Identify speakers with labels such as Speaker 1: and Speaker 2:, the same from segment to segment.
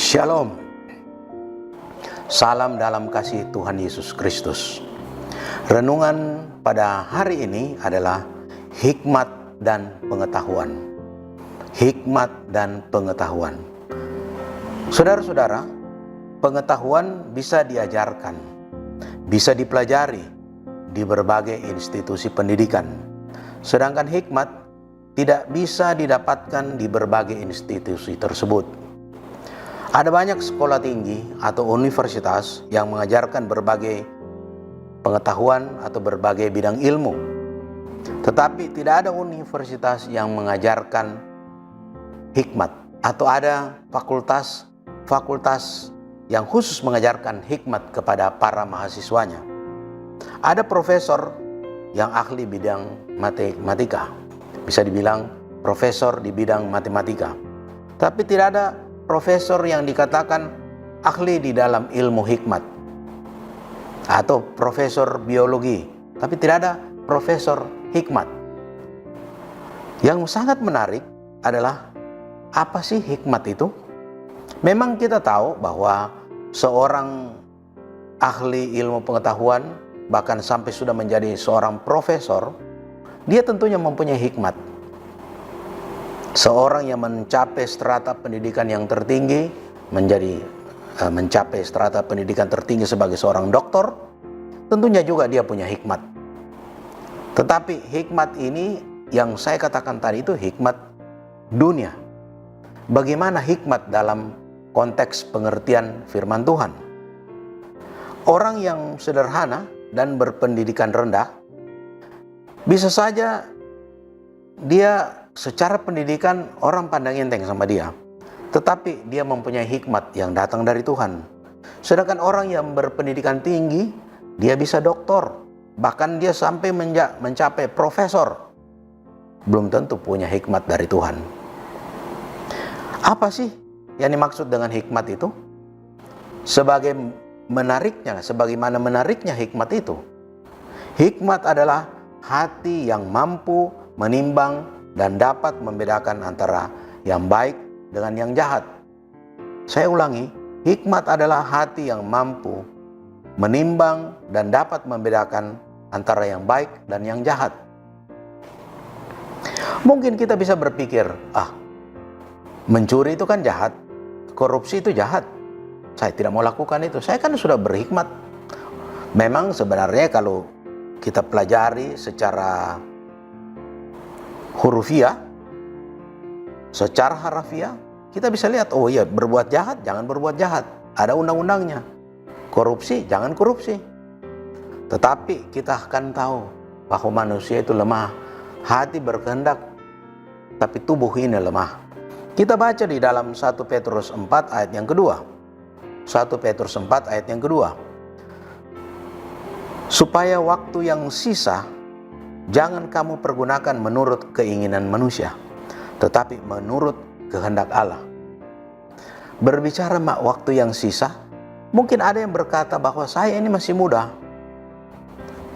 Speaker 1: Shalom. Salam dalam kasih Tuhan Yesus Kristus. Renungan pada hari ini adalah hikmat dan pengetahuan. Hikmat dan pengetahuan. Saudara-saudara, pengetahuan bisa diajarkan, bisa dipelajari di berbagai institusi pendidikan. Sedangkan hikmat tidak bisa didapatkan di berbagai institusi tersebut. Ada banyak sekolah tinggi atau universitas yang mengajarkan berbagai pengetahuan atau berbagai bidang ilmu. Tetapi tidak ada universitas yang mengajarkan hikmat atau ada fakultas yang khusus mengajarkan hikmat kepada para mahasiswanya. Ada profesor yang ahli bidang matematika, bisa dibilang profesor di bidang matematika. Tapi tidak ada profesor yang dikatakan ahli di dalam ilmu hikmat, atau profesor biologi, tapi tidak ada profesor hikmat. Yang sangat menarik adalah, apa sih hikmat itu? Memang kita tahu bahwa seorang ahli ilmu pengetahuan, bahkan sampai sudah menjadi seorang profesor, dia tentunya mempunyai hikmat. Seorang yang mencapai strata pendidikan yang tertinggi, mencapai strata pendidikan tertinggi sebagai seorang doktor, tentunya juga dia punya hikmat. Tetapi hikmat ini yang saya katakan tadi itu hikmat dunia. Bagaimana hikmat dalam konteks pengertian firman Tuhan? Orang yang sederhana dan berpendidikan rendah, bisa saja dia secara pendidikan orang pandang enteng sama dia, tetapi dia mempunyai hikmat yang datang dari Tuhan. Sedangkan orang yang berpendidikan tinggi, dia bisa doktor, bahkan dia sampai mencapai profesor, belum tentu punya hikmat dari Tuhan. Apa sih yang dimaksud dengan hikmat itu? Sebagaimana menariknya hikmat itu. Hikmat adalah hati yang mampu menimbang dan dapat membedakan antara yang baik dengan yang jahat. Saya ulangi, hikmat adalah hati yang mampu menimbang dan dapat membedakan antara yang baik dan yang jahat. Mungkin kita bisa berpikir, mencuri itu kan jahat, korupsi itu jahat, saya tidak mau lakukan itu, saya kan sudah berhikmat. Memang sebenarnya kalau kita pelajari secara hurufiah, secara harafiah, kita bisa lihat, oh iya, berbuat jahat, jangan berbuat jahat. Ada undang-undangnya. Korupsi, jangan korupsi. Tetapi kita akan tahu bahwa manusia itu lemah. Hati berkehendak, tapi tubuh ini lemah. Kita baca di dalam 1 Petrus 4 ayat yang kedua. 1 Petrus 4 ayat yang kedua. Supaya waktu yang sisa jangan kamu pergunakan menurut keinginan manusia, tetapi menurut kehendak Allah. Berbicara waktu yang sisa, mungkin ada yang berkata bahwa saya ini masih muda.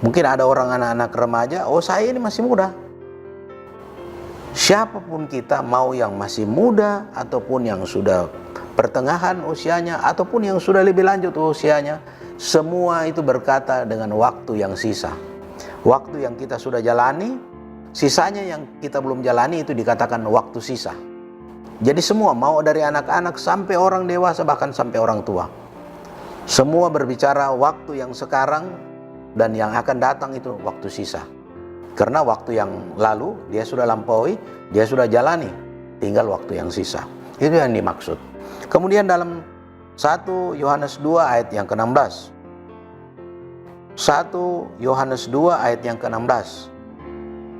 Speaker 1: Mungkin ada orang anak-anak remaja, saya ini masih muda. Siapapun kita, mau yang masih muda, ataupun yang sudah pertengahan usianya, ataupun yang sudah lebih lanjut usianya, semua itu berkata dengan waktu yang sisa. Waktu yang kita sudah jalani, sisanya yang kita belum jalani itu dikatakan waktu sisa. Jadi semua, mau dari anak-anak sampai orang dewasa, bahkan sampai orang tua, semua berbicara waktu yang sekarang dan yang akan datang itu waktu sisa. Karena waktu yang lalu dia sudah lampaui, dia sudah jalani, tinggal waktu yang sisa. Itu yang dimaksud. Kemudian dalam 1 Yohanes 2 ayat yang ke-16. 1 Yohanes 2 ayat yang ke-16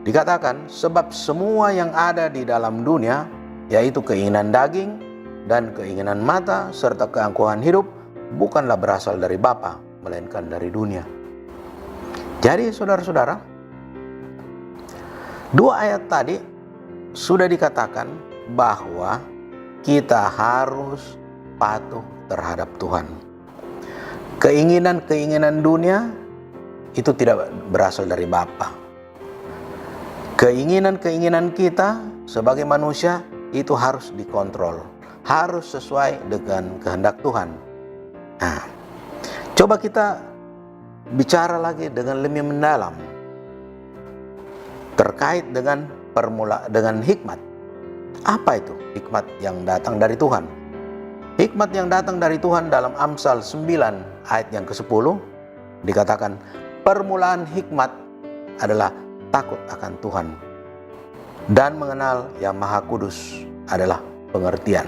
Speaker 1: dikatakan, sebab semua yang ada di dalam dunia, yaitu keinginan daging dan keinginan mata serta keangkuhan hidup, bukanlah berasal dari Bapa, melainkan dari dunia. Jadi saudara-saudara, 2 ayat tadi sudah dikatakan bahwa kita harus patuh terhadap Tuhan. Keinginan-keinginan dunia itu tidak berasal dari Bapa. Keinginan-keinginan kita sebagai manusia itu harus dikontrol, harus sesuai dengan kehendak Tuhan. Nah, coba kita bicara lagi dengan lebih mendalam terkait dengan dengan hikmat. Apa itu hikmat yang datang dari Tuhan? Hikmat yang datang dari Tuhan dalam Amsal 9 ayat yang ke-10 dikatakan, permulaan hikmat adalah takut akan Tuhan, dan mengenal Yang Maha Kudus adalah pengertian.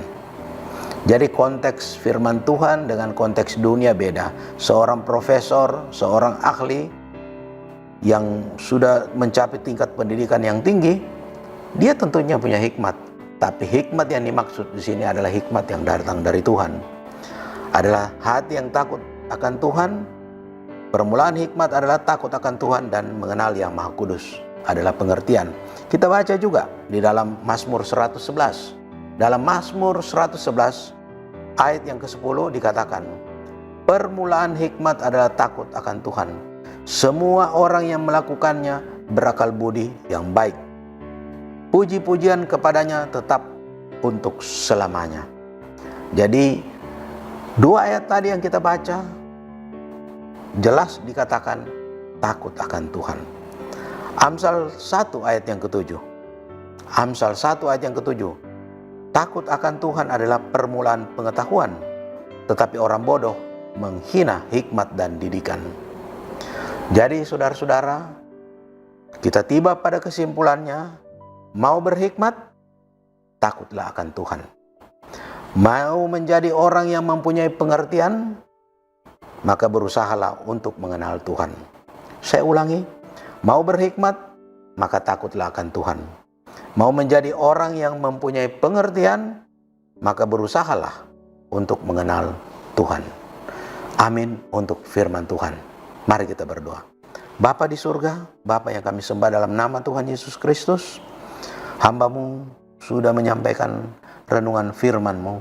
Speaker 1: Jadi konteks firman Tuhan dengan konteks dunia beda. Seorang profesor, seorang ahli yang sudah mencapai tingkat pendidikan yang tinggi, dia tentunya punya hikmat. Tapi hikmat yang dimaksud di sini adalah hikmat yang datang dari Tuhan. Adalah hati yang takut akan Tuhan. Permulaan hikmat adalah takut akan Tuhan dan mengenal Yang Maha Kudus adalah pengertian. Kita baca juga di dalam Mazmur 111. Dalam Mazmur 111 ayat yang ke-10 dikatakan, permulaan hikmat adalah takut akan Tuhan. Semua orang yang melakukannya berakal budi yang baik. Puji-pujian kepadanya tetap untuk selamanya. Jadi dua ayat tadi yang kita baca jelas dikatakan takut akan Tuhan. Amsal 1 ayat yang ke-7. Amsal 1 ayat yang ke-7. Takut akan Tuhan adalah permulaan pengetahuan, tetapi orang bodoh menghina hikmat dan didikan. Jadi saudara-saudara, kita tiba pada kesimpulannya, mau berhikmat, takutlah akan Tuhan. Mau menjadi orang yang mempunyai pengertian, maka berusahalah untuk mengenal Tuhan. Saya ulangi, mau berhikmat, maka takutlah akan Tuhan. Mau menjadi orang yang mempunyai pengertian, maka berusahalah untuk mengenal Tuhan. Amin untuk firman Tuhan. Mari kita berdoa. Bapa di surga, Bapa yang kami sembah dalam nama Tuhan Yesus Kristus, hamba-Mu sudah menyampaikan renungan firman-Mu.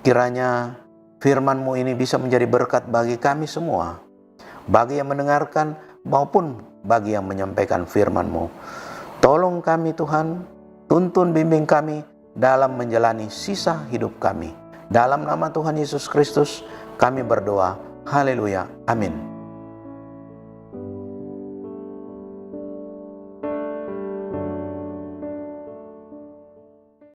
Speaker 1: Kiranya firman-Mu ini bisa menjadi berkat bagi kami semua, bagi yang mendengarkan maupun bagi yang menyampaikan firman-Mu. Tolong kami Tuhan, tuntun bimbing kami dalam menjalani sisa hidup kami. Dalam nama Tuhan Yesus Kristus kami berdoa. Haleluya. Amin.